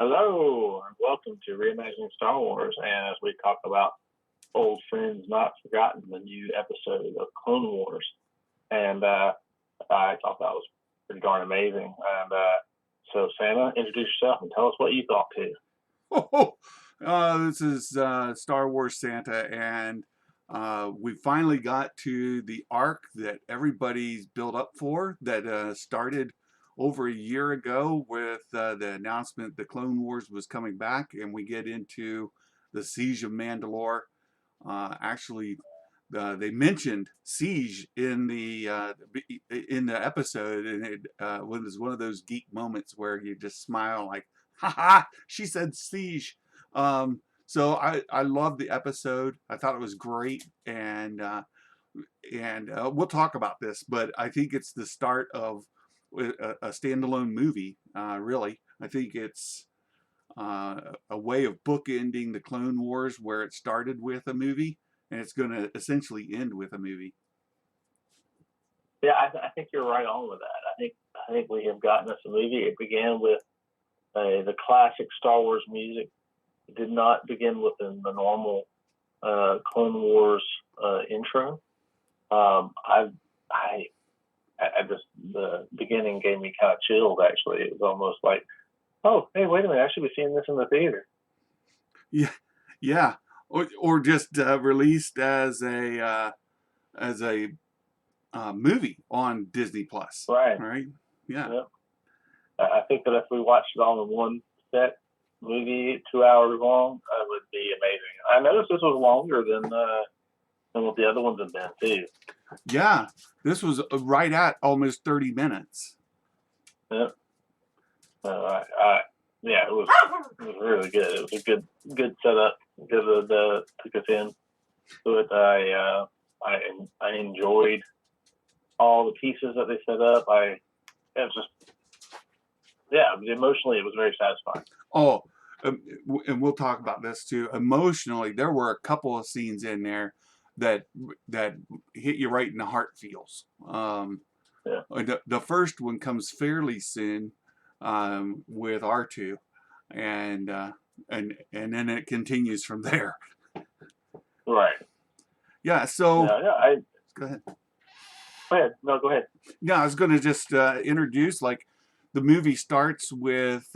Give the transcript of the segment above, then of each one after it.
Hello, and welcome to Reimagining Star Wars. And as we talk about old friends not forgotten, the new episode of Clone Wars, and I thought that was pretty darn amazing. And so, Santa, introduce yourself and tell us what you thought too. This is Star Wars Santa, and we finally got to the arc that everybody's built up for, that started over a year ago with the announcement the Clone Wars was coming back, and we get into the Siege of Mandalore. Actually, they mentioned Siege in the episode, and it was one of those geek moments where you just smile like, "Ha ha! She said Siege." So I love the episode. I thought it was great, and we'll talk about this, but I think it's the start of a standalone movie. Really, I think it's a way of bookending the Clone Wars, where it started with a movie, and it's going to essentially end with a movie. Yeah, I think you're right on with that. I think we have gotten us a movie. It began with the classic Star Wars music. It did not begin with the normal Clone Wars intro. I just the beginning gave me kind of chills. Actually, it was almost like, oh, hey, wait a minute, I should be seeing this in the theater. Yeah, yeah, or just released as a movie on Disney Plus. Right. Right? Yeah. Yep. I think that if we watched it all in one set movie, 2 hours long, it would be amazing. I noticed this was longer than what the other ones have been too. Yeah, this was right at almost 30 minutes. Yep. Yeah, it was really good. It was a good setup. Good took us in to it. I enjoyed all the pieces that they set up. It was just, yeah, emotionally it was very satisfying. Oh, and we'll talk about this too. Emotionally, there were a couple of scenes in there that hit you right in the heart feels. Yeah. The first one comes fairly soon, with R2, and then it continues from there. Right. Yeah. So go ahead. Go ahead. No, go ahead. Yeah, I was going to just introduce, like, the movie starts with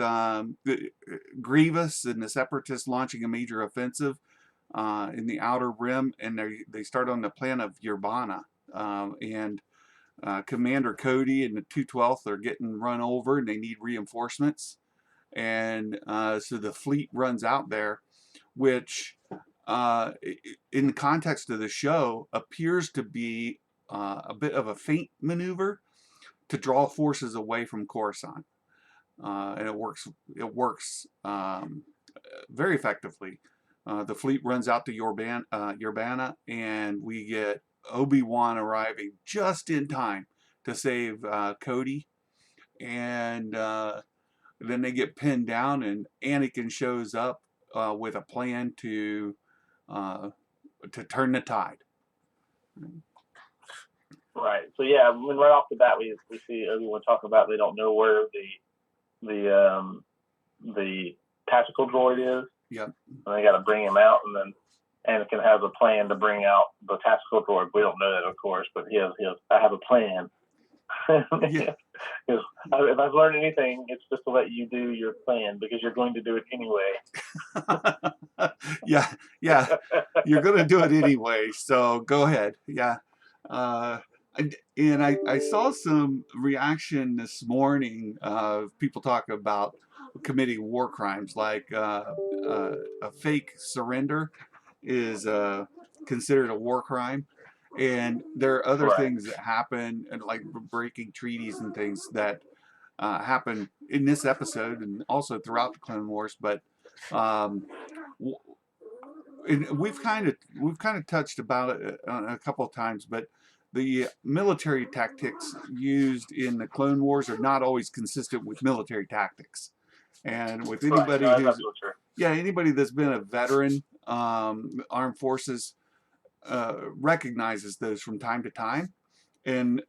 Grievous and the Separatists launching a major offensive in the Outer Rim, and they start on the planet of Yerbana, and Commander Cody and the 212th are getting run over, and they need reinforcements, and so the fleet runs out there, which, in the context of the show, appears to be a bit of a feint maneuver to draw forces away from Coruscant, and it works. It works very effectively. The fleet runs out to Yerbana, and we get Obi-Wan arriving just in time to save Cody, and then they get pinned down, and Anakin shows up with a plan to turn the tide. Right. So yeah, when right off the bat we see everyone talking about they don't know where the tactical droid is. Yep. And they got to bring him out, and then Anakin has a plan to bring out the tactical droid. We don't know that, of course, but he has I have a plan. Yeah. If I've learned anything, it's just to let you do your plan because you're going to do it anyway. Yeah, you're going to do it anyway, so go ahead. Yeah. And I saw some reaction this morning of people talking about committing war crimes, like a fake surrender is considered a war crime. And there are other things that happen, and like breaking treaties and things that happen in this episode and also throughout the Clone Wars. But and we've kind of touched about it a couple of times, but the military tactics used in the Clone Wars are not always consistent with military tactics. And with anybody anybody that's been a veteran, armed forces, recognizes those from time to time, and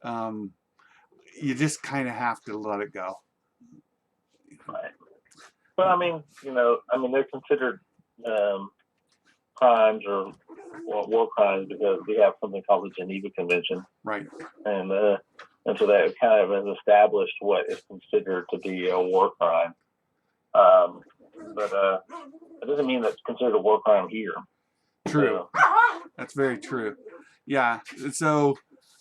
you just kind of have to let it go. Right. But I mean, they're considered crimes or war crimes because we have something called the Geneva Convention, Right. and so that kind of has established what is considered to be a war crime. But it doesn't mean that's considered a war crime here. True. So, That's very true. Yeah. So,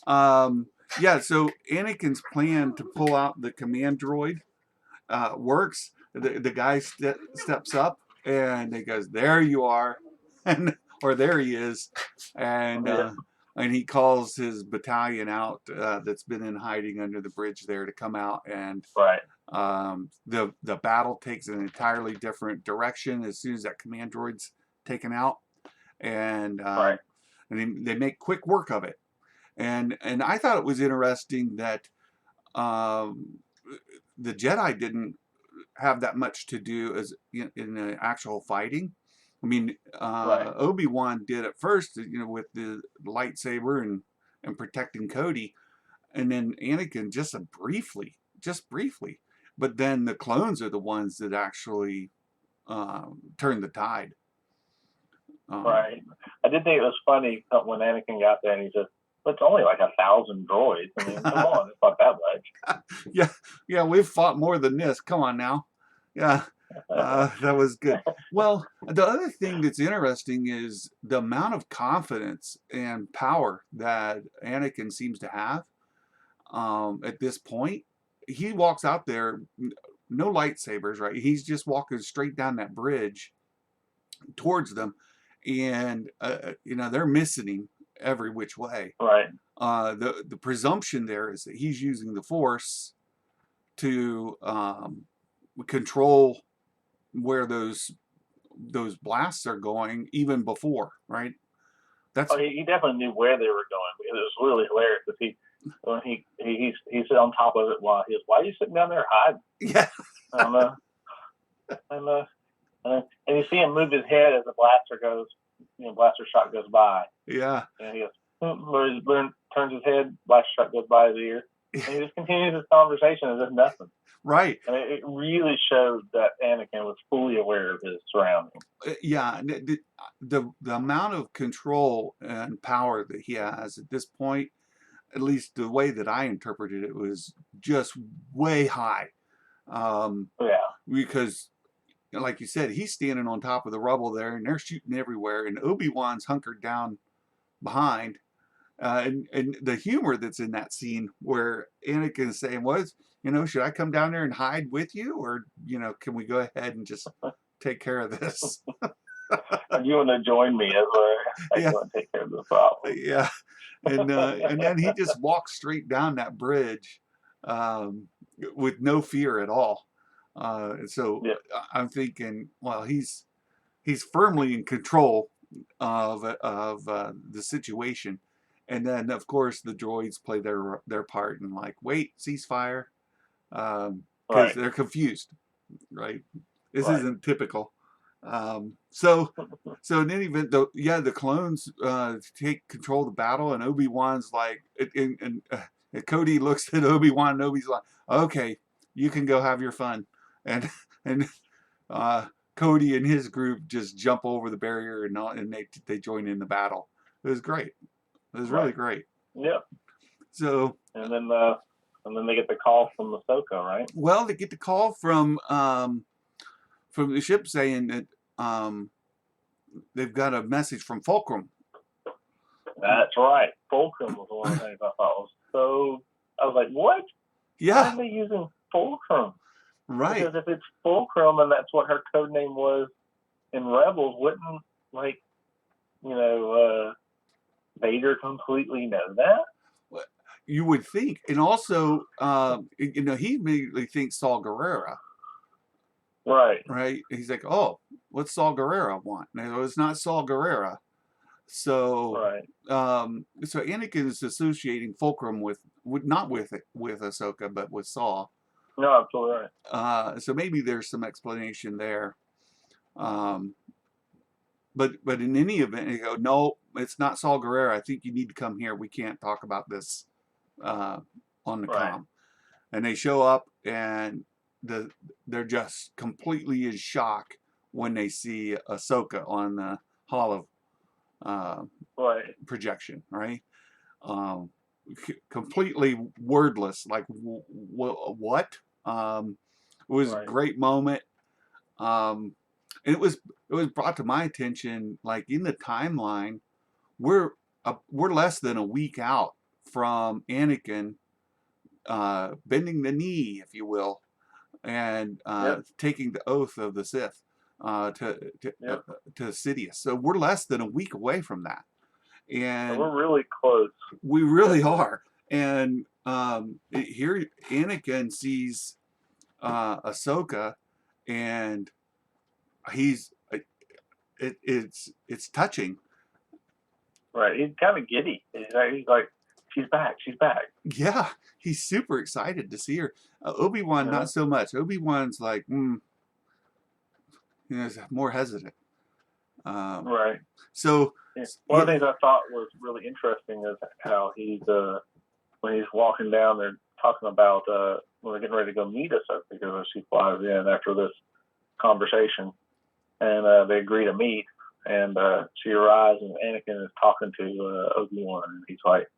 so Anakin's plan to pull out the command droid works. The guy steps up and he goes, "There you are," or "There he is," and he calls his battalion out that's been in hiding under the bridge there to come out, and right. The battle takes an entirely different direction as soon as that command droid's taken out, and Right. and they make quick work of it, and I thought it was interesting that the Jedi didn't have that much to do as in the actual fighting. I mean, Right. Obi-Wan did at first, with the lightsaber and protecting Cody, and then Anakin just briefly. But then the clones are the ones that actually turn the tide. Right. I did think it was funny when Anakin got there and he said, "Well, it's only like 1,000 droids. I mean, come on, it's not that much." Yeah, we've fought more than this. Come on now. Yeah, that was good. Well, the other thing that's interesting is the amount of confidence and power that Anakin seems to have at this point. He walks out there, no lightsabers, right? He's just walking straight down that bridge towards them, and they're missing him every which way. Right. The presumption there is that he's using the Force to control where those blasts are going even before, right? He definitely knew where they were going. It was really hilarious because when he's on top of it while he was, "Why are you sitting down there hiding?" Yeah. I don't know. And you see him move his head as the blaster shot goes by. Yeah. And he goes, turns his head, blaster shot goes by his ear, and he just continues his conversation as if nothing. Right. And it really showed that Anakin was fully aware of his surroundings. Yeah. The amount of control and power that he has at this point, at least the way that I interpreted it, was just way high. Because, like you said, he's standing on top of the rubble there, and they're shooting everywhere, and Obi-Wan's hunkered down behind. And the humor that's in that scene where Anakin is saying, should I come down there and hide with you, or can we go ahead and just take care of this? And you want to join me as I want to take care of the problem? Yeah. And then he just walks straight down that bridge with no fear at all. So I'm thinking, well, he's firmly in control of the situation, and then of course the droids play their part and wait, ceasefire, because they're confused, right? This isn't typical. So in any event, the clones take control of the battle, and Obi-Wan's and Cody looks at Obi-Wan, and Obi's like, "Okay, you can go have your fun," and Cody and his group just jump over the barrier and they join in the battle. It was great. It was really great. Yeah. So and then they get the call from Ahsoka, right? Well, they get the call from the ship saying that they've got a message from Fulcrum. That's right. Fulcrum was one of the things I thought was so. I was like, what? Yeah. Why are they using Fulcrum? Right. Because if it's Fulcrum and that's what her code name was in Rebels, wouldn't Vader completely know that? You would think, and also, he immediately thinks Saw Gerrera. Right. Right. He's like, "Oh, what's Saw Gerrera want?" No, it's not Saw Gerrera. So, so Anakin is associating Fulcrum with not with Ahsoka, but with Saw. No, absolutely right. So maybe there's some explanation there. But in any event, you go, "No, it's not Saw Gerrera. I think you need to come here. We can't talk about this on the comm." And they show up, and they're just completely in shock when they see Ahsoka on the holo Right. projection, right? Um, Completely wordless, like what? It was a Right. great moment. Um, and it was brought to my attention, like in the timeline, we're less than a week out from Anakin bending the knee, if you will, and Yep. taking the oath of the Sith Yep. to Sidious. So we're less than a week away from that, So and we're really close. we really Definitely. are. And here Anakin sees Ahsoka, and he's it's touching. Right. He's kind of giddy. He's like, she's back. She's back. Yeah, he's super excited to see her. Obi-Wan, Uh, not so much. Obi-Wan's like, is more hesitant. Um, right. so, Yeah. One yeah, of the things I thought was really interesting is how he's when he's walking down there talking about when they're getting ready to go meet us because she flies in after this conversation, and they agree to meet. And she arrives, and Anakin is talking to Obi-Wan, and he's like,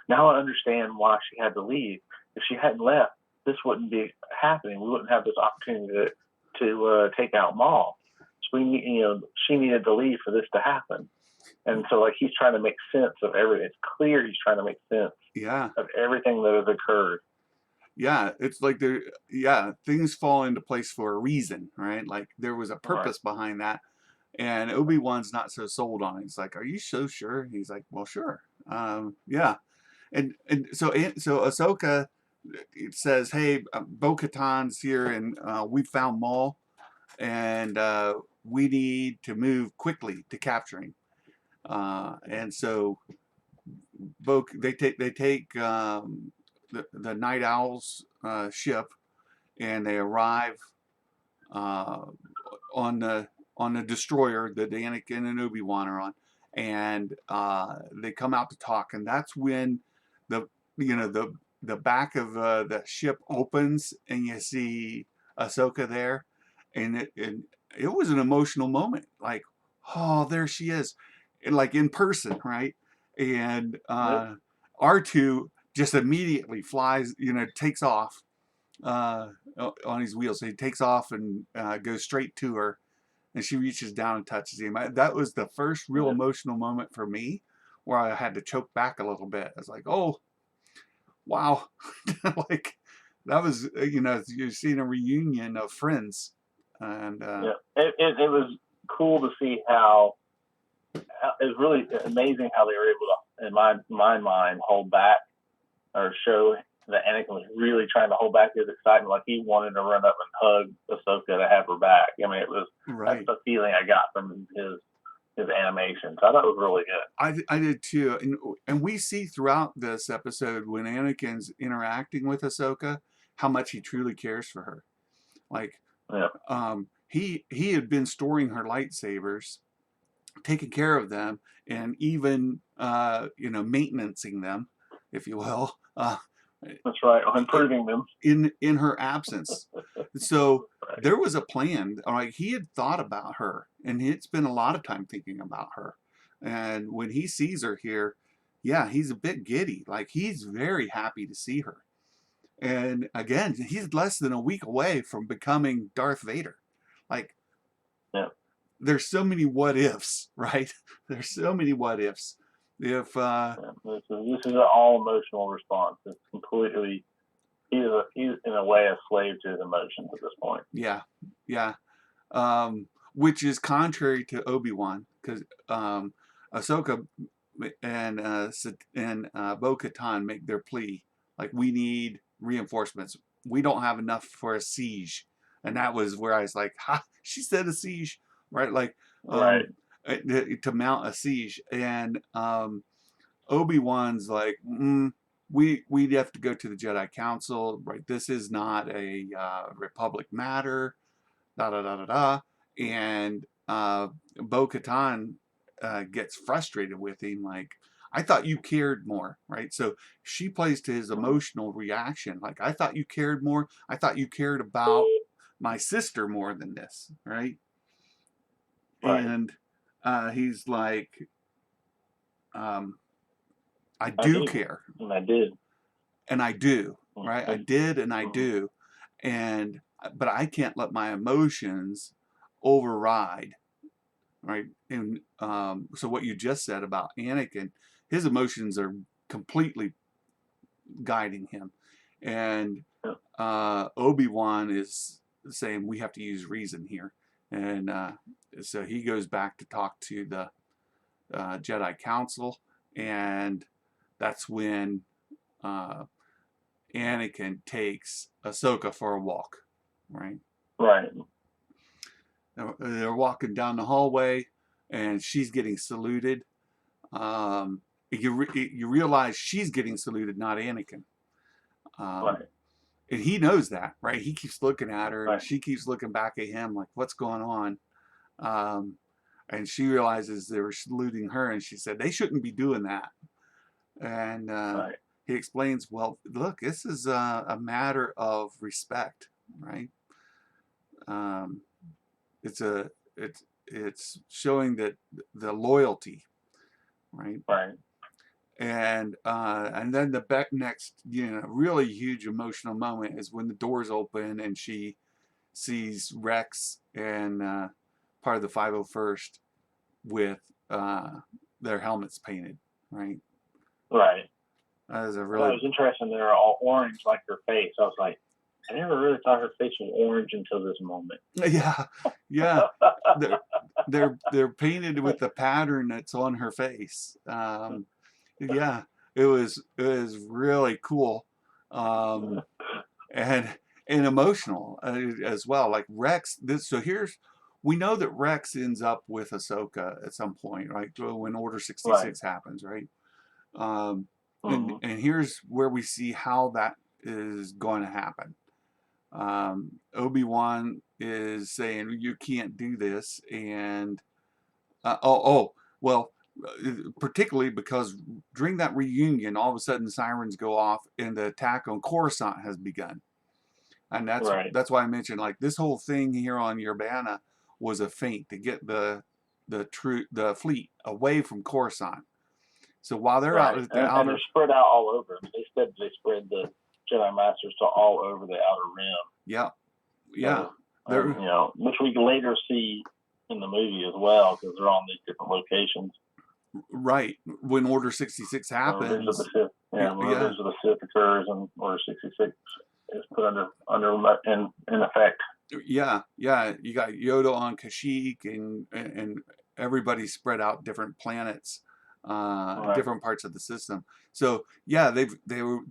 now I understand why she had to leave. If she hadn't left, this wouldn't be happening. We wouldn't have this opportunity to take out Maul. So she needed to leave for this to happen. And so, like, he's trying to make sense of everything. It's clear he's trying to make sense yeah, of everything that has occurred. yeah. It's like things fall into place for a reason, right? Like there was a Right. purpose behind that. And Obi-Wan's not so sold on it. He's like, "Are you so sure?" He's like, "Well, sure, yeah." And so Ahsoka says, "Hey, Bo-Katan's here, and we found Maul, and we need to move quickly to capture him." And so they take the Night Owl's ship, and they arrive uh, on the destroyer that Anakin and Obi-Wan are on, and they come out to talk, and that's when the the back of the ship opens, and you see Ahsoka there, and it was an emotional moment, like, oh, there she is, and like in person, right? And Yep. R2 just immediately flies, takes off on his wheels. So he takes off and goes straight to her, and she reaches down and touches him. That was the first real Yep. emotional moment for me, where I had to choke back a little bit. I was like, "Oh, wow!" Like that was, you're seeing a reunion of friends, and Yeah. It was cool to see how it was really amazing how they were able to, in my mind, hold back or show that Anakin was really trying to hold back his excitement, like he wanted to run up and hug Ahsoka to have her back. I mean, that's right. the feeling I got from his animation. So I thought it was really good. I did too, and we see throughout this episode when Anakin's interacting with Ahsoka how much he truly cares for her. Like, Yeah. he had been storing her lightsabers, taking care of them, and even maintaining them, if you will, That's right. Improving them. in her absence. So Right. there was a plan. Like he had thought about her, and he'd spent a lot of time thinking about her. And when he sees her here, yeah, he's a bit giddy. Like he's very happy to see her. And again, he's less than a week away from becoming Darth Vader. Like Yeah. there's so many what ifs, right? There's so many what ifs. If Yeah. This is an all emotional response. It's completely. He's in a way a slave to his emotions at this point. yeah, yeah, which is contrary to Obi-Wan, because Ahsoka and Bo-Katan make their plea, like, we need reinforcements. We don't have enough for a siege, and that was where I was like, ha, she said a siege, right? Like, Right. um, to mount a siege, and Obi-Wan's like, we'd have to go to the Jedi Council, right? This is not a Republic matter, da da da da da. And Bo-Katan gets frustrated with him, like, I thought you cared more, right? So she plays to his emotional reaction. Like, I thought you cared more. I thought you cared about my sister more than this, right? Right. And he's like, um, I I do do, care, and I did. and I do, right? I Mhm. did, and I do, and but I can't let my emotions override, right? And so what you just said about Anakin, his emotions are completely guiding him, and Yeah. Obi-Wan is saying we have to use reason here, and so he goes back to talk to the Jedi Council, and that's when uh, Anakin takes Ahsoka for a walk, right? Right. They're walking down the hallway, and she's getting saluted. Um, you realize she's getting saluted, not Anakin. Um, Right. and he knows that, right? He keeps looking at her, and Right. she keeps looking back at him, like, "What's going on?" Um, and she realizes they were saluting her, and she said they shouldn't be doing that. And Right. he explains, "Well, look, this is a matter of respect, right? Um, it's a it's showing that the loyalty, right?" Right. And then the next, really huge emotional moment is when the doors open and she sees Rex and part of the 501st with their helmets painted, right? Right. That is a That really was interesting. They're all orange like her face. I was like, I never really thought her face was orange until this moment. yeah, yeah. They're they're painted with the pattern that's on her face. Yeah, it was really cool, um, and emotional as well. Like Rex, so we know that Rex ends up with Ahsoka at some point, right? When Order Right. 66 happens, right? Um, and Mm-hmm. here's where we see how that is going to happen. Obi-Wan is saying you can't do this, and well, particularly because during that reunion, all of a sudden sirens go off and the attack on Coruscant has begun, and that's Right. that's why I mentioned like this whole thing here on Urbana was a feint to get the fleet away from Coruscant. So while they're out Right. at the And they're outer, spread out all over. I mean, they said they spread the Jedi Masters to all over the outer rim. yeah, yeah, So, and they're which we later see in the movie as well, because they're on these different locations. right when Order 66 Revenge of the happens. Sith, yeah, when Yeah, Revenge of the Sith occurs, and Order 66 is put in effect. yeah, yeah. You got Yoda on Kashyyyk, and everybody spread out different planets, Right. different parts of the system. So yeah, they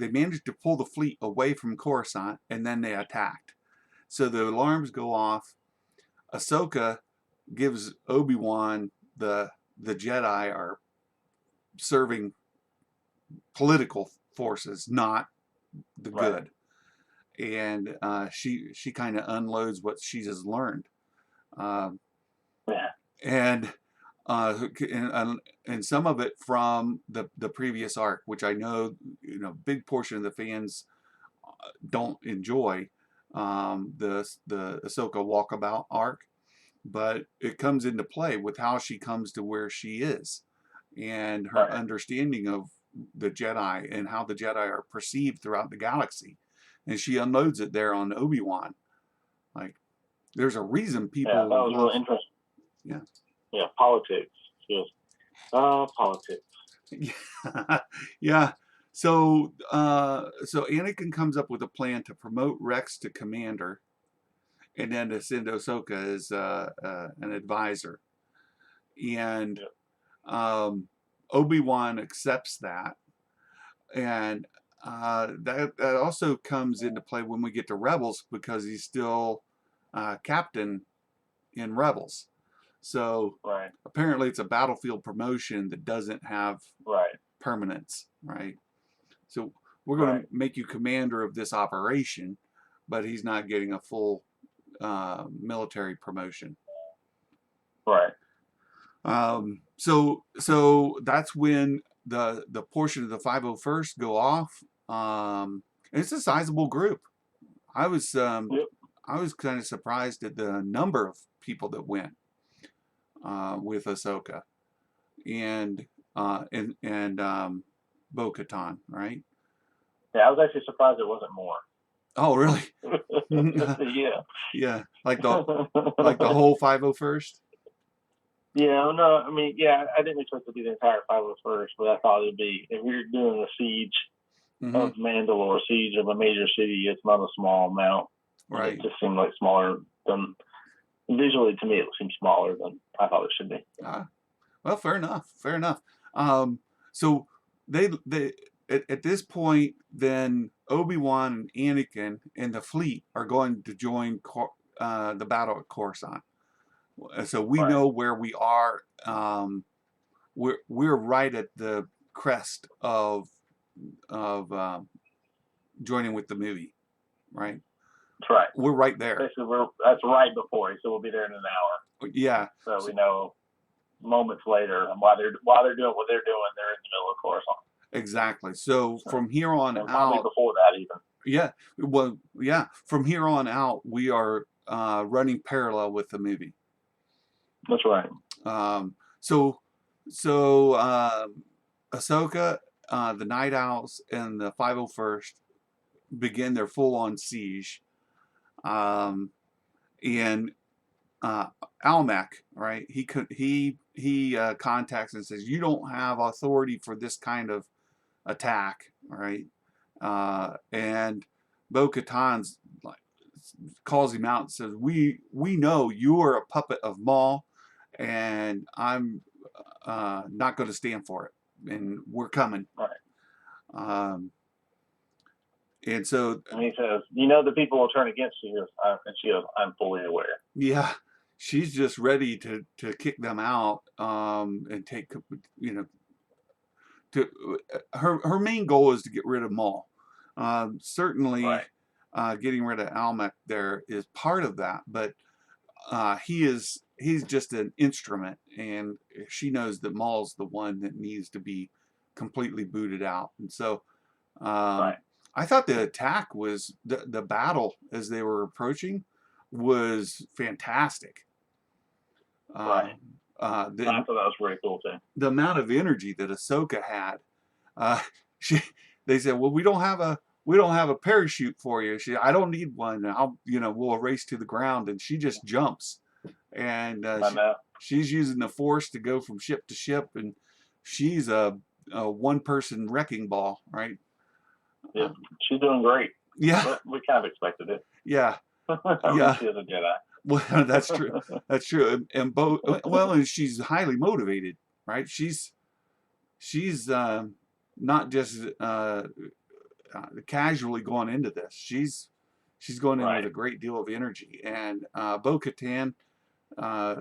managed to pull the fleet away from Coruscant, and then they attacked. So the alarms go off. Ahsoka gives Obi-Wan the Jedi are serving political forces, not the Right. good. And she kind of unloads what she has learned. Um, Yeah. and and some of it from the previous arc, which I know big portion of the fans don't enjoy, the Ahsoka walkabout arc, but it comes into play with how she comes to where she is, and her Right. understanding of the Jedi and how the Jedi are perceived throughout the galaxy, and she unloads it there on Obi-Wan. Like, there's a reason Yeah. That people was love. really interesting. Yeah. Yeah. Politics. Just politics. Yeah, yeah. So Anakin comes up with a plan to promote Rex to commander, and then to send Ahsoka as an advisor. And Yeah. Obi-Wan accepts that, and that also comes into play when we get to Rebels because he's still captain in Rebels. So Right. apparently, it's a battlefield promotion that doesn't have Right. permanence, right? So we're going Right. to make you commander of this operation, but he's not getting a full military promotion. Right. So that's when the portion of the 501st go off. And it's a sizable group. I was Yep. I was kind of surprised at the number of people that went with Ahsoka and Bo-Katan, right? Yeah, I was actually surprised it wasn't more. Oh, really? Yeah. Yeah, like the whole 501st. Yeah, no, I mean, yeah, I didn't expect it to be the entire 501st, but I thought it'd be, if you're doing a siege of Mandalore, siege of a major city, it's not a small amount. Right. It just seemed like smaller than, visually to me, it seemed smaller than I thought it should be. Well, fair enough. Fair enough. So they at this point, then Obi-Wan and Anakin and the fleet are going to join the battle at Coruscant. So we Right. know where we are. We're right at the crest of joining with the movie, right? That's right. We're right there. Basically, that's right before he said we'll be there in an hour. Yeah. So we know moments later, and while they're doing what they're doing, they're in the middle of Coruscant. Exactly. So from here on and probably out, before that even. Yeah. Well, yeah. From here on out, we are running parallel with the movie. That's right. So Ahsoka, the Night Owls, and the 501st begin their full-on siege. And Almec, right? He contacts and says, "You don't have authority for this kind of attack," right? And Bo-Katan's like calls him out and says, "We know you are a puppet of Maul, and I'm not going to stand for it, and we're coming." Right. And so, and he says, "You know the people will turn against you," and she goes, "I'm fully aware." Yeah, she's just ready to kick them out and take, you know, to her main goal is to get rid of Maul. Certainly, right. Getting rid of Almec there is part of that, but he's just an instrument, and she knows that Maul's the one that needs to be completely booted out. And so, Right. I thought the attack was the battle as they were approaching was fantastic. Right. I thought that was very cool too. The amount of energy that Ahsoka had, they said, "Well, we don't have a parachute for you." I don't need one. We'll race to the ground, and she just jumps, and she's using the Force to go from ship to ship, and she's a one-person wrecking ball, right? Yeah, she's doing great. Yeah, but we kind of expected it. Yeah, yeah. She is a Jedi. Well, that's true. That's true. And and she's highly motivated, right? She's not just casually going into this. She's going in with a great deal of energy. And Bo-Katan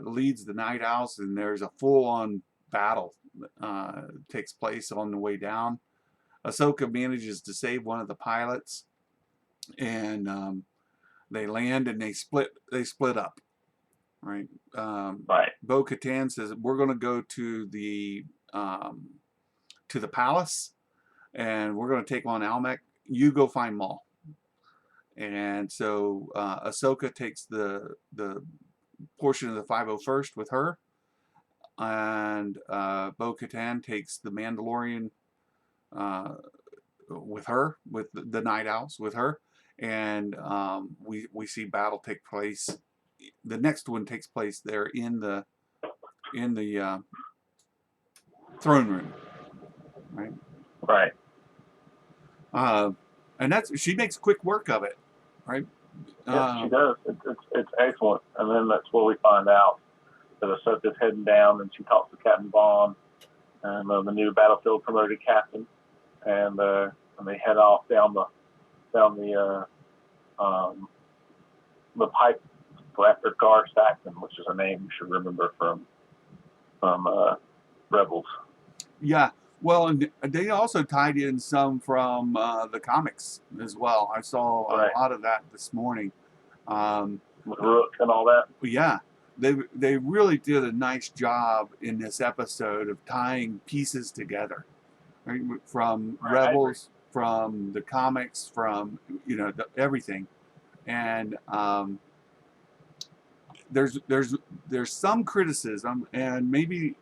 leads the Night Owls, and there's a full-on battle takes place on the way down. Ahsoka manages to save one of the pilots, and they land and they split up, right? Right. Bo-Katan says, "We're going to go to the palace, and we're going to take on Almec. You go find Maul." And so Ahsoka takes the portion of the 501st with her, and Bo-Katan takes the Mandalorian with her, with the Night Owls with her. And we see battle take place. The next one takes place there in the throne room, right? Right. And she makes quick work of it, right? Yeah, she does. It's excellent. And then that's where we find out that Ahsoka's heading down, and she talks to Captain Vaughn and the new battlefield promoted captain, and they head off down the pipe after Gar Saxon, which is a name you should remember from Rebels. Yeah, well, and they also tied in some from the comics as well. I saw a lot of that this morning. With Rook and all that. Yeah, they really did a nice job in this episode of tying pieces together. right? From Right, I agree. Rebels, from the comics, from everything, and there's some criticism, and maybe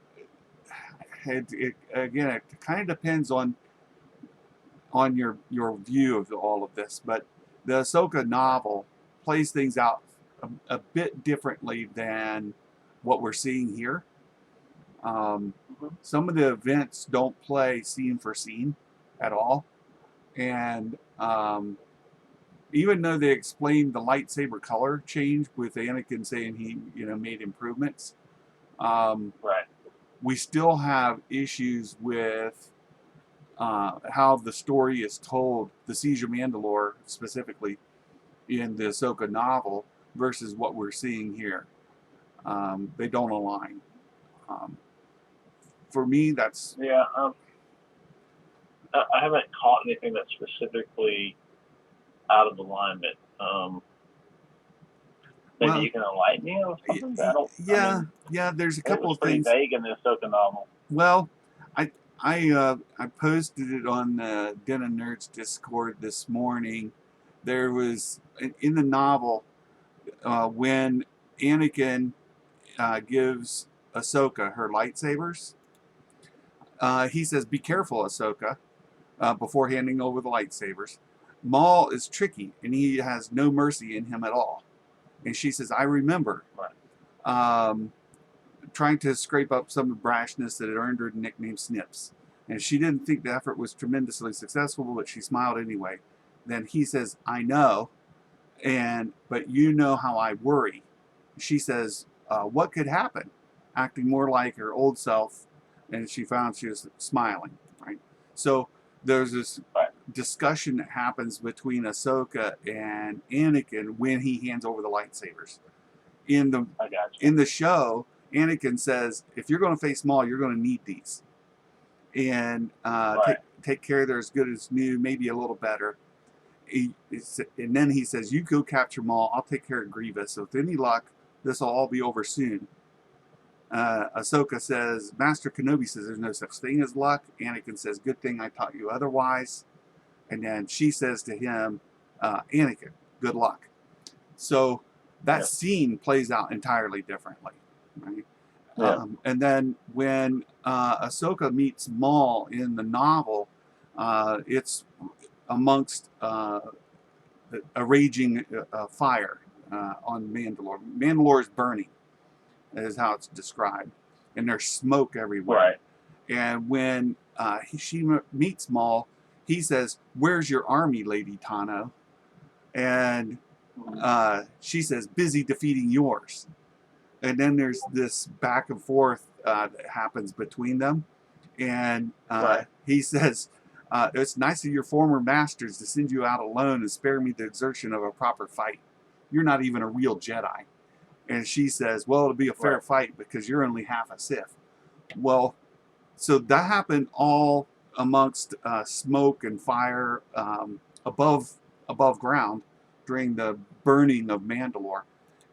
again it kind of depends on your view of all of this, but the Ahsoka novel plays things out a bit differently than what we're seeing here. Hmm. Some of the events don't play scene for scene at all, and even though they explained the lightsaber color change with Anakin saying he made improvements, um, Right. we still have issues with how the story is told, the Siege of Mandalore specifically in the Ahsoka novel versus what we're seeing here. They don't align. Um, for me, that's Yeah. I haven't caught anything that's specifically out of alignment. Maybe well, you can enlighten me on something. I don't. I yeah, mean, yeah. There's a it couple was of pretty things. vague in the Ahsoka novel. Well, I posted it on the Den of Nerds Discord this morning. There was in the novel when Anakin gives Ahsoka her lightsabers. He says, "Be careful, Ahsoka," before handing over the lightsabers. Maul is tricky, and he has no mercy in him at all. And she says, "I remember." Right. Um, Trying to scrape up some brashness that had earned her the nickname Snips. And she didn't think the effort was tremendously successful, but she smiled anyway. Then he says, "I know, but you know how I worry." She says, "What could happen?" Acting more like her old self, and she found she was smiling. Right. So there's this Right. discussion that happens between Ahsoka and Anakin when he hands over the lightsabers. In the I got you. in the show, Anakin says, "If you're going to face Maul, you're going to need these, and Right. take care. They're as good as new, maybe a little better." And then he says, "You go capture Maul. I'll take care of Grievous. So with any luck, this will all be over soon." Ahsoka says, "Master Kenobi says there's no such thing as luck." Anakin says, "Good thing I taught you otherwise." And then she says to him, "Anakin, good luck." So that Yeah. scene plays out entirely differently, right? Yeah. And then when Ahsoka meets Maul in the novel, it's amongst a raging fire on Mandalore. Mandalore is burning, is how it's described, and there's smoke everywhere. Right. And when she meets Maul, he says, "Where's your army, Lady Tano?" And Mhm. she says, "Busy defeating yours." And then there's this back and forth that happens between them. And Right. he says, "It's nice of your former masters to send you out alone and spare me the exertion of a proper fight. You're not even a real Jedi." And she says, "Well, it'll be a fair Right. fight because you're only half a Sith." Well, so that happened all amongst smoke and fire above ground during the burning of Mandalore.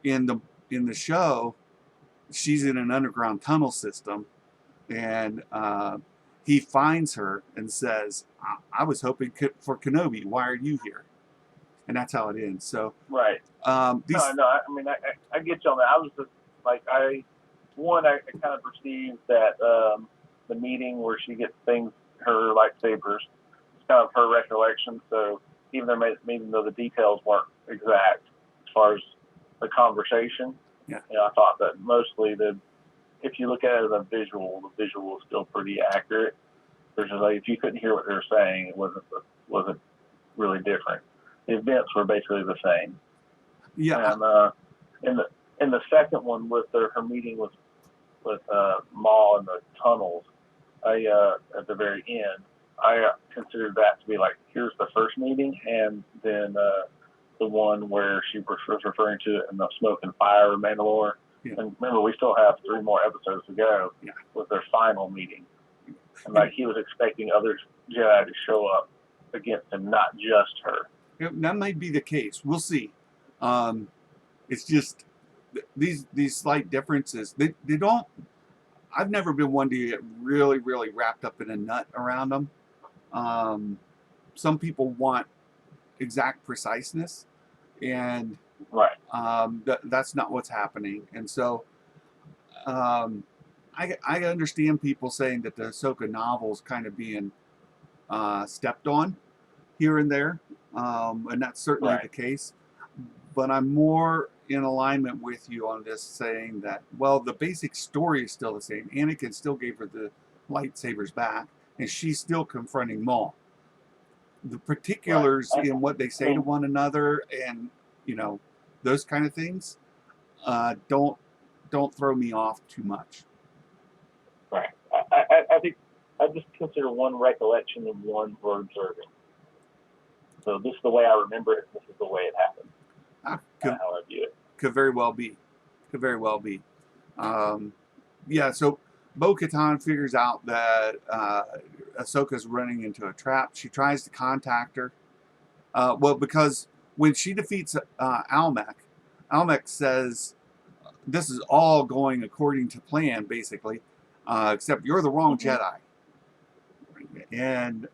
In the show, she's in an underground tunnel system, and he finds her and says, "I was hoping for Kenobi. Why are you here?" And that's how it ends. So Right. No, these, no. I mean, I get you on that. I was just like, I kind of perceived that the meeting where she gets her lightsabers, it's kind of her recollection. So even though the details weren't exact as far as the conversation, yeah, I thought that mostly if you look at it as a visual, the visual is still pretty accurate. There's just like if you couldn't hear what they were saying, it wasn't really different. The events were basically the same. yeah, And in the second one with her meeting with Maul in the tunnels, at the very end, I considered that to be like here's the first meeting, and then the one where she was referring to it in the smoke and fire of Mandalore. yeah, And remember, we still have 3 more episodes to go yeah. with their final meeting. And like he was expecting other Jedi to show up against him, not just her. That might be the case. We'll see. It's just these slight differences. They don't. I've never been one to get really wrapped up in a nut around them. Some people want exact preciseness, and Right. that's not what's happening. And so I understand people saying that the Ahsoka novel is kind of being stepped on here and there, and that's certainly the Right. case. But I'm more in alignment with you on this, saying that, well, the basic story is still the same. Anakin still gave her the lightsabers back, and she's still confronting Maul. The Right. particulars in what they I say to mean, one another, and those kind of things, don't throw me off too much. right. I think I just consider one recollection and one word observing. So this is the way I remember it. This is the way it happened. Could, How I view it. could very well be. Could very well be. Um, yeah, so Bo-Katan figures out that Ahsoka's running into a trap. She tries to contact her. Well, because when she defeats Almec says, this is all going according to plan, basically, except you're the wrong Mm-hmm. Jedi. And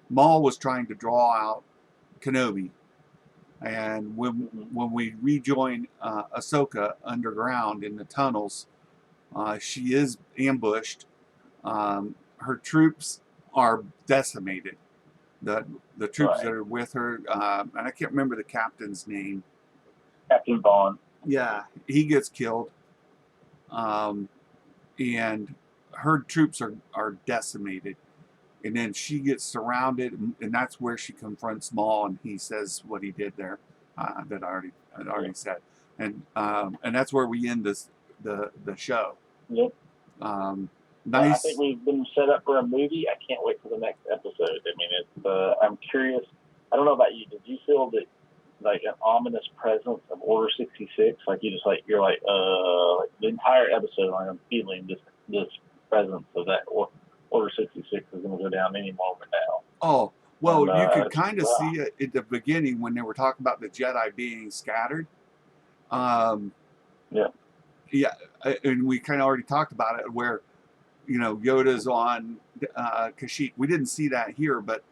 Maul was trying to draw out Kenobi. And when we rejoin Ahsoka underground in the tunnels, she is ambushed. Her troops are decimated. The troops that Right. are with her, and I can't remember the captain's name. Captain Vaughn. Yeah, he gets killed, and her troops are decimated. And then she gets surrounded, and that's where she confronts Maul, and he says what he did there, that I already said, and that's where we end the show. Yep. I think Nice. we've been set up for a movie. I can't wait for the next episode. I mean, it's. I'm curious. I don't know about you. Did you feel that like an ominous presence of Order 66? Like you're like the entire episode. I'm feeling this presence of that Order 66 is going to go down any moment now. Oh, well, And you could kind of see it at the beginning when they were talking about the Jedi being scattered. Yeah. Yeah, and we kind of already talked about it, where Yoda's on Kashyyyk. We didn't see that here, but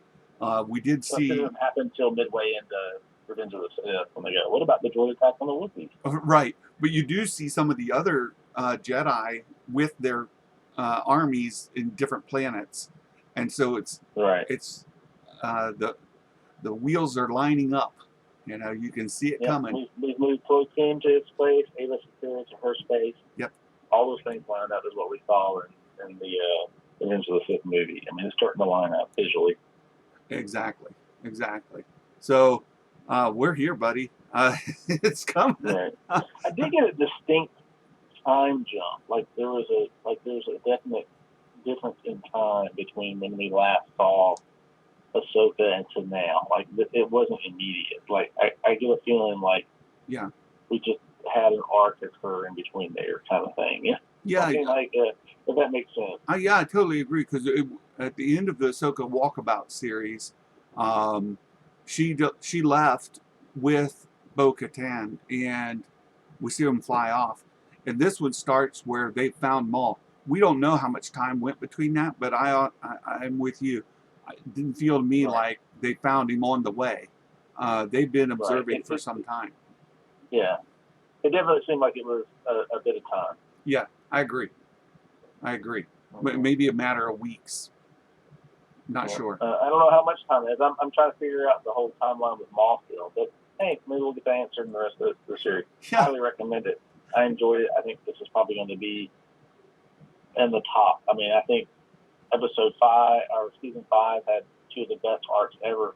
we did That see. didn't happen until midway into Revenge of the Sith when they go, what about the droid attack on the Wookiees? Right, but you do see some of the other Jedi with their armies in different planets, and so it's Right. the wheels are lining up. You can see it coming. We've moved Chloe Kim to its place, Ava Secura to her space. Yep. All those things lined up is what we saw in the Revenge of the Sith movie. I mean, it's starting to line up visually. Exactly. So we're here, buddy. It's coming. Right. I did get a distinct time jump. Like there's a definite difference in time between when we last saw Ahsoka and to now. Like it wasn't immediate. Like I get a feeling like we just had an arc occur in between there, kind of thing. Yeah. Something like if that makes sense. I totally agree, because at the end of the Ahsoka Walkabout series, she left with Bo-Katan, and we see them fly off. And this one starts where they found Maul. We don't know how much time went between that, but I'm with you. It didn't feel to me like they found him on the way. They've been observing for some time. Yeah. It definitely seemed like it was a bit of time. Yeah, I agree. Maybe a matter of weeks. Not sure. I don't know how much time it is. I'm trying to figure out the whole timeline with Maul still. But hey, maybe we'll get the answer in the rest of the series. Yeah. Highly recommend it. I enjoyed it. I think this is probably going to be in the top. I mean, I think episode 5 or season 5 had 2 of the best arcs ever,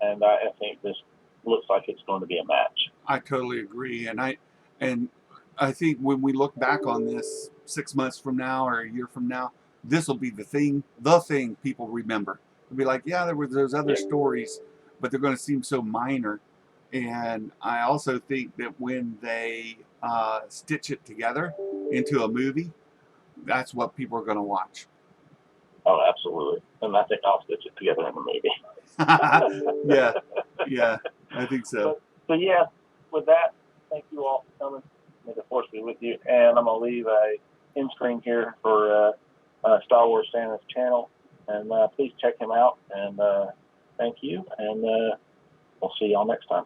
and I think this looks like it's going to be a match. I totally agree, and I think when we look back on this 6 months from now or a year from now, this will be the thing people remember. They'll be like, yeah, there were those other stories, but they're going to seem so minor. And I also think that when they stitch it together into a movie, that's what people are going to watch. Oh, absolutely. And I think I'll stitch it together in the movie. Yeah, I think so. So yeah, with that, thank you all for coming. May the force be with you. And I'm going to leave a end screen here for Star Wars Santa's channel. And please check him out. And thank you. And we'll see y'all next time.